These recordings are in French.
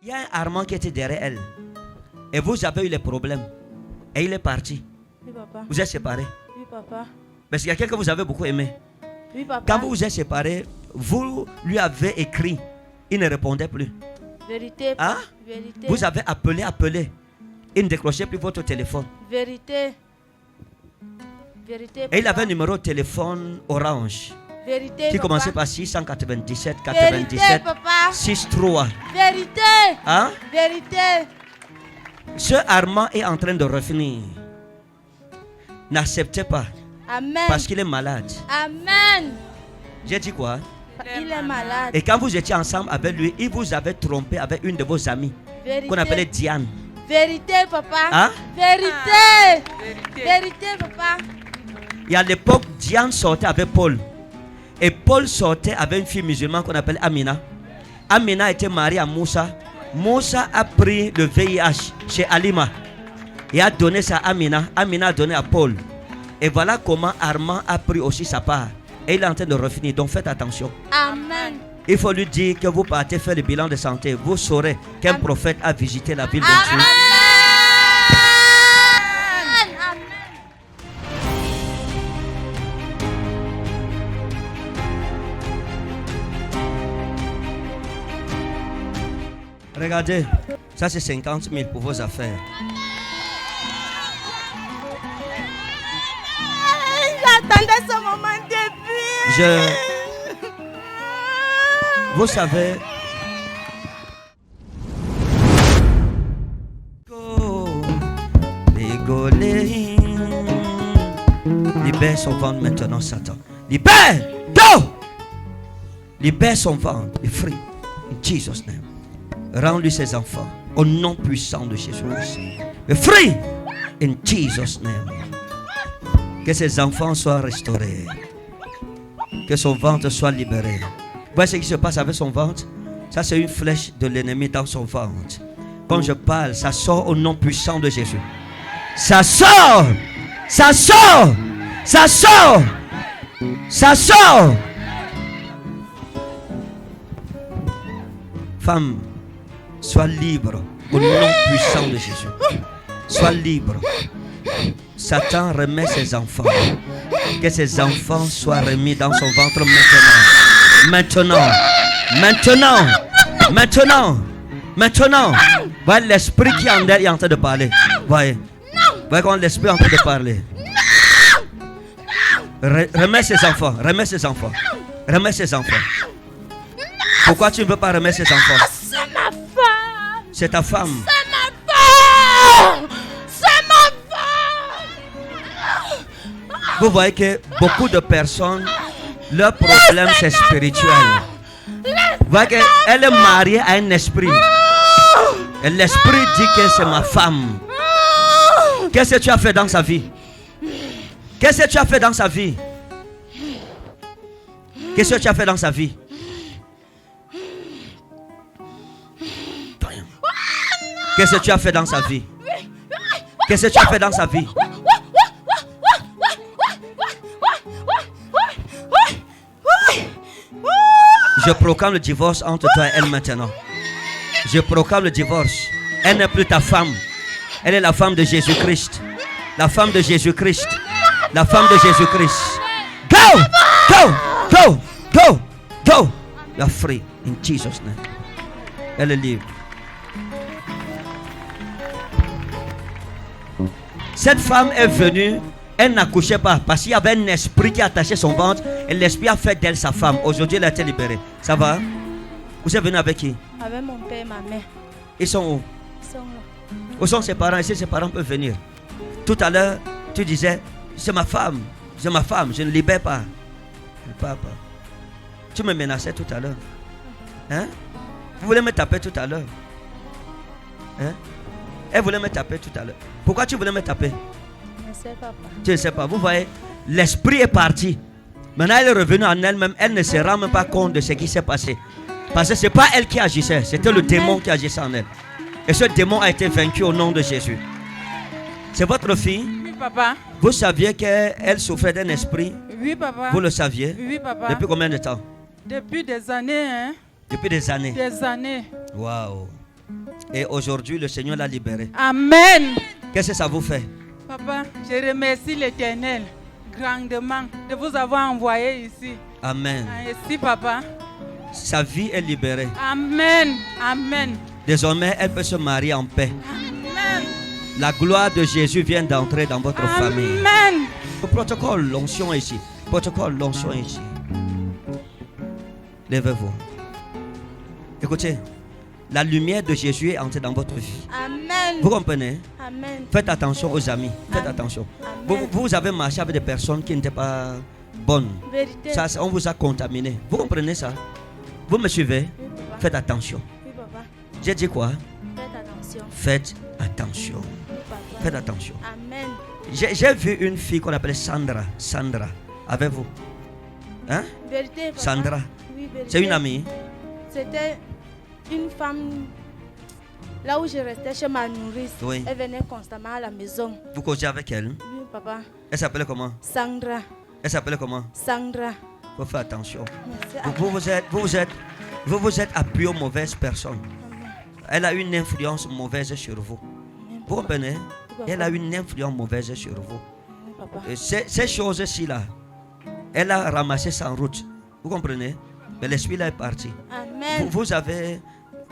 Il y a un Armand qui était derrière elle. Et vous avez eu les problèmes. Et il est parti. Oui, papa. Vous êtes séparés. Oui, papa. Parce qu'il y a quelqu'un que vous avez beaucoup aimé. Oui, papa. Quand vous vous êtes séparés, vous lui avez écrit. Il ne répondait plus. Vérité. Hein? Vérité. Vous avez appelé. Il ne décrochait plus votre téléphone. Vérité. Vérité. Et il papa. avait un numéro de téléphone orange. Vérité. Qui papa. commençait par 697 Vérité, 97 papa. 63. Vérité. Hein? Vérité. Ce Armand est en train de revenir. N'acceptez pas. Amen. Parce qu'il est malade. Amen. J'ai dit quoi? Il est malade. Et quand vous étiez ensemble avec lui, il vous avait trompé avec une de vos amies. Vérité. Qu'on appelait Diane. Vérité, papa. Hein? Vérité. Vérité. Vérité, papa. Et à l'époque, Diane sortait avec Paul. Et Paul sortait avec une fille musulmane qu'on appelle Amina. Amina était mariée à Moussa. Moussa a pris le VIH chez Alima et a donné ça à Amina. Amina a donné à Paul. Et voilà comment Armand a pris aussi sa part. Et il est en train de revenir. Donc faites attention. Amen. Il faut lui dire que vous partez faire le bilan de santé. Vous saurez qu'un prophète a visité la ville de Amen. Dieu. Amen. Regardez, ça c'est 50 000 pour vos affaires. J'attendais ce moment depuis. Vous savez, libère son ventre maintenant, Satan. Libère! Go! Libère son ventre. Be free. In Jesus' name. Rends-lui ses enfants. Au nom puissant de Jésus-Christ. Be free. In Jesus' name. Que ses enfants soient restaurés. Que son ventre soit libéré. Vous voyez ce qui se passe avec son ventre? Ça, c'est une flèche de l'ennemi dans son ventre. Quand je parle, ça sort au nom puissant de Jésus. Ça sort! Ça sort! Ça sort! Ça sort! Femme, sois libre au nom puissant de Jésus. Sois libre. Satan remet ses enfants. Que ses enfants soient remis dans son ventre maintenant. Maintenant. Maintenant. Maintenant. Maintenant. Voyez l'esprit qui est en elle est en train de parler. Voyez. Voyez comment l'esprit est en train de parler. Remets ses enfants. Remets ses enfants. Remets ses enfants. Pourquoi tu ne veux pas remettre ses enfants? C'est ma femme. C'est ta femme. C'est ma femme. C'est ma femme. Vous voyez que beaucoup de personnes, leur problème c'est spirituel. Vous voyez qu'elle est mariée à un esprit. Et l'esprit dit que c'est ma femme. Qu'est-ce que tu as fait dans sa vie? Qu'est-ce que tu as fait dans sa vie? Qu'est-ce que tu as fait dans sa vie? Qu'est-ce que tu as fait dans sa vie? Qu'est-ce que tu as fait dans sa vie? Je proclame le divorce entre toi et elle maintenant. Je proclame le divorce. Elle n'est plus ta femme. Elle est la femme de Jésus-Christ. La femme de Jésus-Christ. La femme de Jésus-Christ. Go! Go! Go! Go! Go! You are free in Jesus' name. Elle est libre. Cette femme est venue, elle n'accouchait pas parce qu'il y avait un esprit qui attachait son ventre et l'esprit a fait d'elle sa femme. Aujourd'hui, elle a été libérée. Ça va? Vous êtes venu avec qui? Avec mon père et ma mère. Ils sont où? Ils sont là. Où sont ses parents? Ici, ses parents peuvent venir. Tout à l'heure, tu disais, c'est ma femme, je ne libère pas. Je ne libère pas. Tu me menaçais tout à l'heure. Hein? Vous voulez me taper tout à l'heure? Hein? Elle voulait me taper tout à l'heure. Pourquoi tu voulais me taper? Je ne sais pas. Tu ne sais pas. Vous voyez, l'esprit est parti. Maintenant, elle est revenue en elle-même. Elle ne se rend même pas compte de ce qui s'est passé. Parce que ce n'est pas elle qui agissait. C'était le démon qui agissait en elle. Et ce démon a été vaincu au nom de Jésus. C'est votre fille? Oui, papa. Vous saviez qu'elle souffrait d'un esprit? Oui, papa. Vous le saviez? Oui, papa. Depuis combien de temps? Depuis des années, hein? Depuis des années. Des années. Waouh. Et aujourd'hui, le Seigneur l'a libéré. Amen. Qu'est-ce que ça vous fait? Papa, je remercie l'Éternel grandement de vous avoir envoyé ici. Amen. Merci, papa. Sa vie est libérée. Amen. Amen. Désormais, elle peut se marier en paix. Amen. La gloire de Jésus vient d'entrer dans votre famille. Amen. Le protocole, l'onction est ici. Protocole, l'onction est ici. Levez-vous. Écoutez, la lumière de Jésus est entrée dans votre vie. Amen. Vous comprenez? Amen. Faites attention aux amis. Faites attention. Vous avez marché avec des personnes qui n'étaient pas bonnes. Vérité. Ça, on vous a contaminé. Vous comprenez ça? Vous me suivez? Oui, papa. Faites attention. Oui, papa. J'ai dit quoi? Faites attention. Faites attention. Oui, papa. Faites attention. Amen. J'ai vu une fille qu'on appelait Sandra. Sandra. Avec vous? Hein? Vérité, papa. Sandra. Oui, vérité. C'est une amie? C'était une femme. Là où je restais chez ma nourrice. Oui. Elle venait constamment à la maison. Vous causez avec elle? Oui, papa. Elle s'appelait comment? Sandra. Elle s'appelait comment? Sandra. Il faut faire attention. Merci. Vous vous êtes appuyé aux mauvaises personnes. Amen. Elle a une influence mauvaise sur vous. Amen, Vous papa. comprenez? papa. Elle a une influence mauvaise sur vous. Amen, papa. Et ces choses-ci là, elle a ramassé ça en route. Vous comprenez? Mais l'esprit là est parti. Amen. Vous avez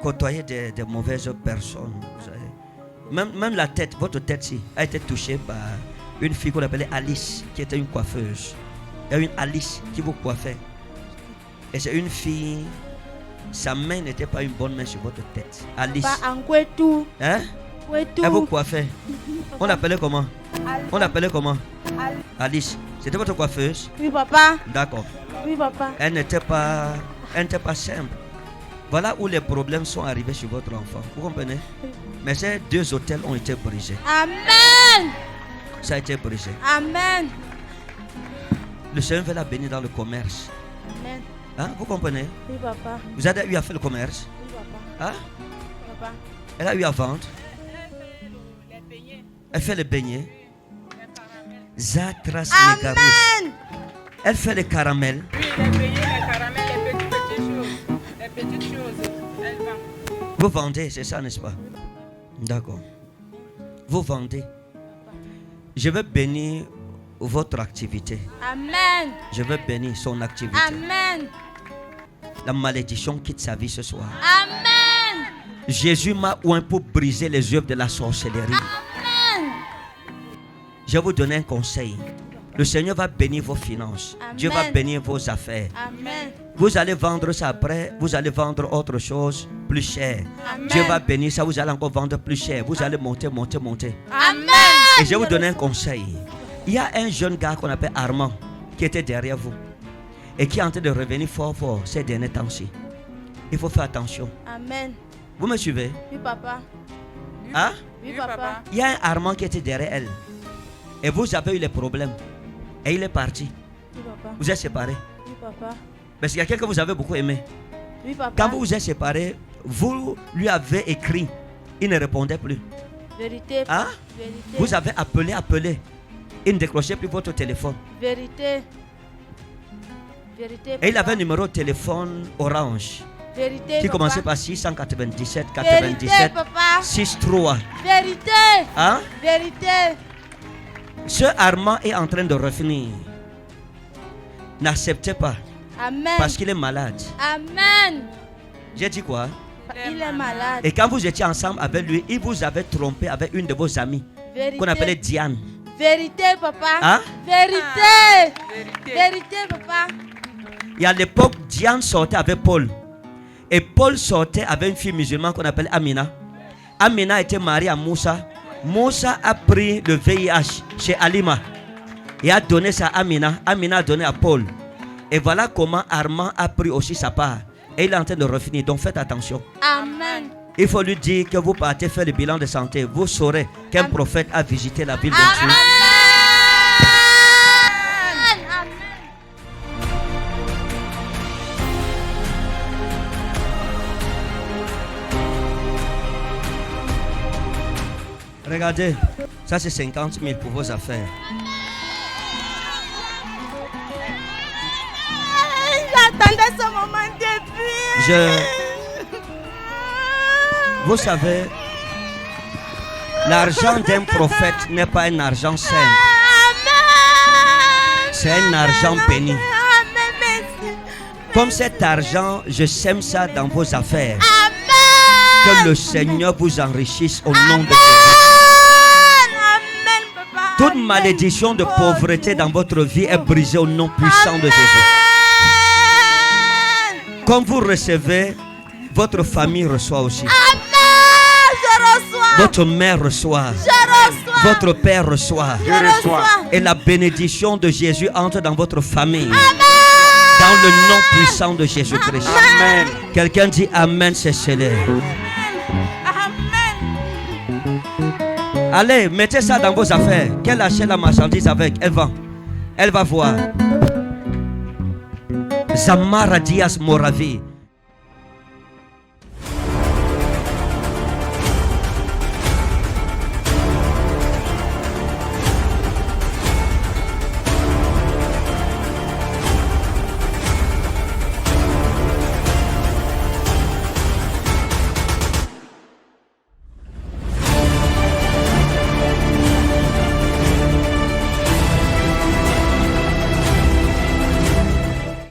côtoyé des mauvaises personnes. Vous avez- même la tête, votre tête-ci, a été touchée par une fille qu'on appelait Alice, qui était une coiffeuse. Il y a une Alice qui vous coiffait. Et c'est une fille, sa main n'était pas une bonne main sur votre tête. Alice. Papa, en quoi tout? Hein? Kwetu. Elle vous coiffait. On l'appelait comment? Al- On l'appelait comment? Al- Alice. C'était votre coiffeuse? Oui, papa. D'accord. Oui, papa. Elle n'était pas simple. Voilà où les problèmes sont arrivés sur votre enfant. Vous comprenez? Mais ces deux hôtels ont été brisés. Amen. Ça a été brisé. Amen. Le Seigneur veut la bénir dans le commerce. Amen. Hein? Vous comprenez? Oui, papa. Vous avez eu à faire le commerce? Oui, papa. Hein? Papa. Elle a eu à vendre. Elle fait les beignets. Zatras Megarus. Amen. Elle fait les caramels. Oui, les beignets, les caramels, les petites choses. Les petites choses, elle vend. Vous vendez, c'est ça, n'est-ce pas? D'accord. Vous vendez. Je veux bénir votre activité. Amen. Je veux bénir son activité. Amen. La malédiction quitte sa vie ce soir. Amen. Jésus m'a oint pour briser les œuvres de la sorcellerie. Amen. Je vais vous donner un conseil. Le Seigneur va bénir vos finances. Amen. Dieu va bénir vos affaires. Amen. Vous allez vendre ça après. Vous allez vendre autre chose plus cher. Amen. Dieu va bénir ça. Vous allez encore vendre plus cher. Vous allez monter. Amen. Et je vais vous donner un conseil. Il y a un jeune gars qu'on appelle Armand qui était derrière vous et qui est en train de revenir fort ces derniers temps-ci. Il faut faire attention. Amen. Vous me suivez? Oui, papa. Hein? Oui, papa. Il y a un Armand qui était derrière elle. Et vous avez eu les problèmes. Et il est parti. Oui, papa. Vous êtes séparés. Oui, papa. Parce qu'il y a quelqu'un que vous avez beaucoup aimé. Oui, papa. Quand vous vous êtes séparés, vous lui avez écrit. Il ne répondait plus. Vérité. Hein? Vérité. Vous avez appelé. Il ne décrochait plus votre téléphone. Vérité. Vérité. Et il papa. avait un numéro de téléphone orange Vérité. qui papa. commençait par 697 Vérité, 97 papa. 63. Vérité. Hein? Vérité. Ce Armand est en train de revenir. N'acceptez pas Amen. parce qu'il est malade. Amen. J'ai dit quoi? Il est malade. Et quand vous étiez ensemble avec lui, il vous avait trompé avec une de vos amies Vérité. qu'on appelait Diane. Vérité, papa. Hein? Vérité. Vérité. Vérité, papa. Et à l'époque, Diane sortait avec Paul. Et Paul sortait avec une fille musulmane qu'on appelle Amina. Amina était mariée à Moussa. Moussa a pris le VIH chez Alima et a donné ça à Amina. Amina a donné à Paul. Et voilà comment Armand a pris aussi sa part. Et il est en train de refinir. Donc faites attention. Amen. Il faut lui dire que vous partez faire le bilan de santé. Vous saurez qu'un prophète a visité la ville de Dieu. Amen. Amen. Regardez, ça c'est 50 000 pour vos affaires. J'attendais ce moment depuis. Vous savez, l'argent d'un prophète n'est pas un argent simple. C'est un argent béni. Comme cet argent, je sème ça dans vos affaires. Que le Seigneur vous enrichisse au nom de Jésus. Toute malédiction de pauvreté dans votre vie est brisée au nom puissant de Jésus. Comme vous recevez, votre famille reçoit aussi. Votre mère reçoit. Votre père reçoit. Et la bénédiction de Jésus entre dans votre famille. Dans le nom puissant de Jésus-Christ. Amen. Quelqu'un dit Amen, c'est scellé. Allez, mettez ça dans vos affaires. Qu'elle achète la marchandise avec, elle vend. Elle va voir. Zamara Dias Moravi.